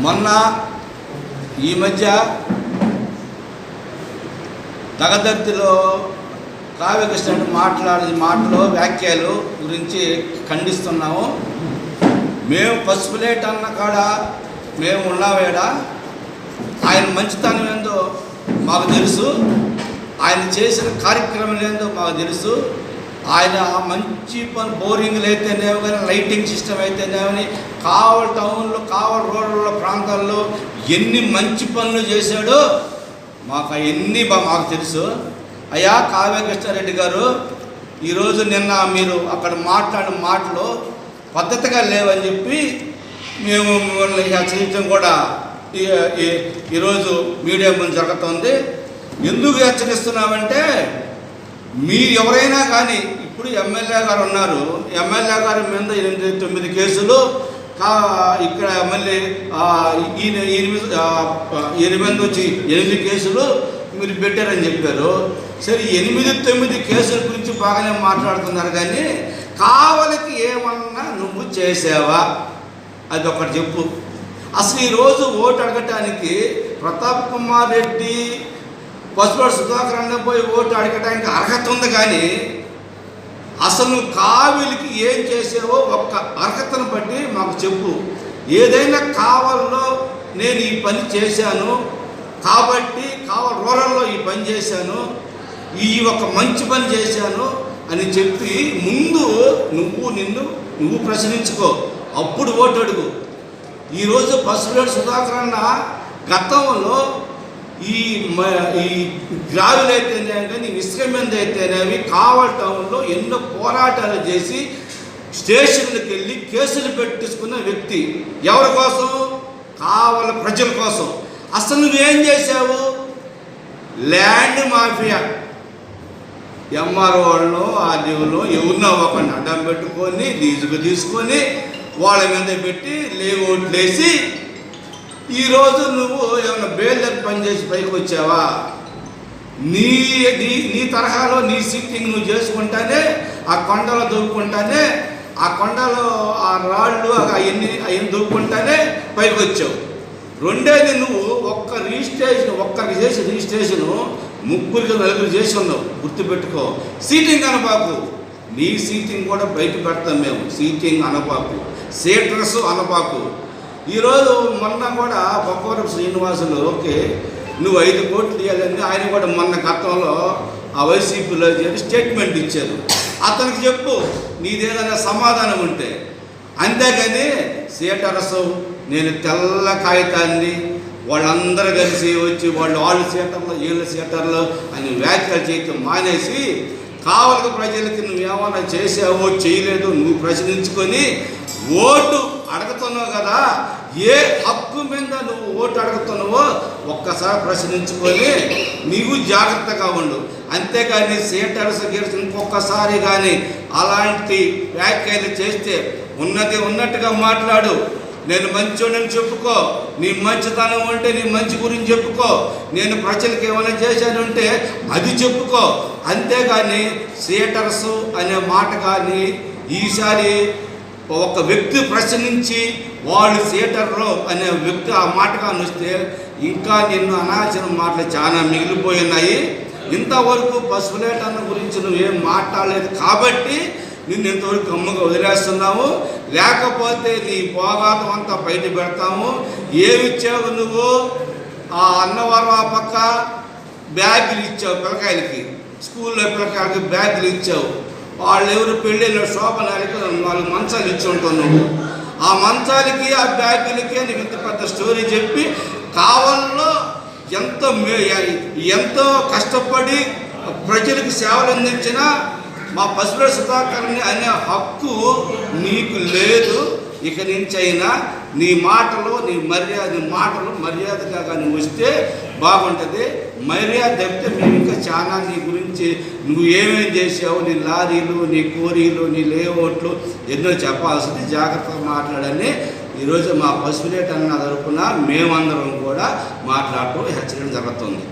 మొన్న ఈ మధ్య దగదర్తిలో కావ్యకృష్ణ మాట్లాడిన మాటలు వ్యాఖ్యలు గురించి ఖండిస్తున్నాము. మేము పసుపులేట్ అన్న కాడ మేము ఉన్నావేడ ఆయన మంచితనం ఏందో మాకు తెలుసు, ఆయన చేసిన కార్యక్రమం ఏందో మాకు తెలుసు. ఆయన మంచి పని బోరింగ్లు అయితేనేమో కానీ లైటింగ్ సిస్టమ్ అయితేనేమని కావల్ టౌన్లో కావల్ రోడ్ల ప్రాంతాల్లో ఎన్ని మంచి పనులు చేశాడో మాకు అవన్నీ మాకు తెలుసు. అయ్యా కావ్యకృష్ణారెడ్డి గారు, ఈరోజు నిన్న మీరు అక్కడ మాట్లాడిన మాటలు పద్ధతిగా లేవని చెప్పి మేము మిమ్మల్ని హెచ్చరించడం కూడా ఈరోజు మీడియా ముందు జరుగుతుంది. ఎందుకు హెచ్చరిస్తున్నామంటే, మీరు ఎవరైనా కానీ ఇప్పుడు ఎమ్మెల్యే గారు ఉన్నారు, ఎమ్మెల్యే గారి మీద 8-9 కేసులు, ఇక్కడ మళ్ళీ ఈయన మీద వచ్చి 8 కేసులు మీరు పెట్టారని చెప్పారు. సరే 8-9 కేసుల గురించి బాగానే మాట్లాడుతున్నారు, కానీ కావలికి ఏమన్నా నువ్వు చేసావా అది ఒకటి చెప్పు. అసలు ఈరోజు ఓటు అడగటానికి ప్రతాప్ కుమార్ రెడ్డి పసుపులేటి సుధాకర్ అన్న పోయి ఓటు అడగటానికి అర్హత ఉంది, కానీ అసలు నువ్వు కావిలికి ఏం చేసావో ఒక్క అర్హతను బట్టి మాకు చెప్పు. ఏదైనా కావాలో నేను ఈ పని చేశాను కాబట్టి కావల్ రూరల్లో ఈ పని చేశాను, ఈ ఒక మంచి పని చేశాను అని చెప్పి ముందు నువ్వు ప్రశ్నించుకో, అప్పుడు ఓటు అడుగు. ఈరోజు పసుపులేటి సుధాకర్ అన్న గతంలో ఈ గ్రావిల్ అయితేనేవి కానీ ఇసుక మీద అయితేనేవి కావల్ టౌన్లో ఎన్నో పోరాటాలు చేసి స్టేషన్లకు వెళ్ళి కేసులు పెట్టించుకున్న వ్యక్తి. ఎవరి కోసం? కావల ప్రజల కోసం. అసలు నువ్వేం చేశావు? ల్యాండ్ మాఫియా ఎంఆర్ఓ వాళ్ళను ఆర్డీఓలో ఎవరినో ఒకరిని అడ్డం పెట్టుకొని లీజుకు తీసుకొని వాళ్ళ మీద పెట్టి లేఅవుట్లు వేసి ఈరోజు నువ్వు ఏమైనా బేల్దర్ పనిచేసి పైకి వచ్చావా? నీ తరహాలో నీ సీటింగ్ నువ్వు చేసుకుంటానే ఆ కొండలో దూకుంటానే ఆ కొండలో ఆ రాళ్ళు అవన్నీ దూకుంటానే పైకి వచ్చావు. రెండేది, నువ్వు ఒక్కరికి చేసి రిజిస్ట్రేషను 3-4 చేసి ఉన్నావు, గుర్తుపెట్టుకో. సీటింగ్ అనపాకు, నీ సీటింగ్ కూడా బయట పెడతాం మేము. సీటింగ్ అనపాకు, సీటర్స్ అనపాకు. ఈరోజు మొన్న కూడా బొక్కవరపు శ్రీనివాసులు ఓకే నువ్వు 5 కోట్లు ఇవ్వాలని ఆయన కూడా మొన్న గతంలో ఆ వైసీపీలో చేరి స్టేట్మెంట్ ఇచ్చారు. అతనికి చెప్పు నీదేదైనా సమాధానం ఉంటే. అంతేగాని సీటర్స్ నేను తెల్ల కాగితాన్ని వాళ్ళందరూ కలిసి వచ్చి వాళ్ళు సీటర్లు వీళ్ళు సీటర్లు అని వ్యాఖ్యలు చేయటం మానేసి కావలి ప్రజలకి నువ్వేమన్నా చేసావో చేయలేదో నువ్వు ప్రశ్నించుకొని ఓటు అడుగుతున్నావు కదా, ఏ హక్కు మీద నువ్వు ఓటు అడుగుతున్నావో ఒక్కసారి ప్రశ్నించుకొని నీవు జాగ్రత్తగా ఉండు. అంతేగాని సీటర్స్ గెలిచి ఇంకొకసారి కానీ అలాంటి వ్యాఖ్యలు చేస్తే ఉన్నట్టుగా మాట్లాడు. నేను మంచోడని చెప్పుకో, నీ మంచితనం ఉంటే నీ మంచి గురించి చెప్పుకో, నేను ప్రజలకు ఏమైనా చేశానంటే అది చెప్పుకో. అంతేగాని సీటర్స్ అనే మాట కానీ ఈసారి ఒక వ్యక్తి ప్రశ్నించి వాళ్ళు సీటర్లు అనే వ్యక్తి ఆ మాట కానీ వస్తే ఇంకా నిన్ను అనాల్సిన మాటలు చాలా మిగిలిపోయి ఉన్నాయి. ఇంతవరకు పసుపులేటి అన్న గురించి నువ్వేం మాట్లాడలేదు కాబట్టి నిన్ను ఇంతవరకు గమ్ముగా వదిలేస్తున్నాము. లేకపోతే నీ పోగాతం అంతా బయట పెడతాము. ఏమిచ్చావు నువ్వు? ఆ అన్నవరం ఆ పక్క బ్యాగులు ఇచ్చావు పిల్లకాయలకి, స్కూల్లో పిల్లకాయలకి బ్యాగులు ఇచ్చావు. వాళ్ళు ఎవరు పెళ్ళిళ్ళ శోభనాలకి 4 మంచాలు ఇచ్చి ఉంటావు నువ్వు. ఆ మంచాలకి ఆ బ్యాగులకి నీకు ఇంత పెద్ద స్టోరీ చెప్పి కావల్లో ఎంతో కష్టపడి ప్రజలకు సేవలు అందించిన మా పసుపులేటి సుధాకర్ని అనే హక్కు నీకు లేదు. ఇక నుంచి అయినా నీ మాటలు మర్యాదగా కానీ వస్తే బాగుంటుంది. మర్యాద తప్పితే మేము ఇంకా చాలా నీ గురించి నువ్వు ఏమేం చేసావు, నీ లారీలు, నీ కోరీలు, నీ లేఅవుట్లు ఎన్నో చెప్పాల్సింది. జాగ్రత్తగా మాట్లాడని ఈరోజు మా పసుపులేటి అన్న తరపున మేమందరం కూడా మాట్లాడటం హెచ్చరించడం జరుగుతుంది.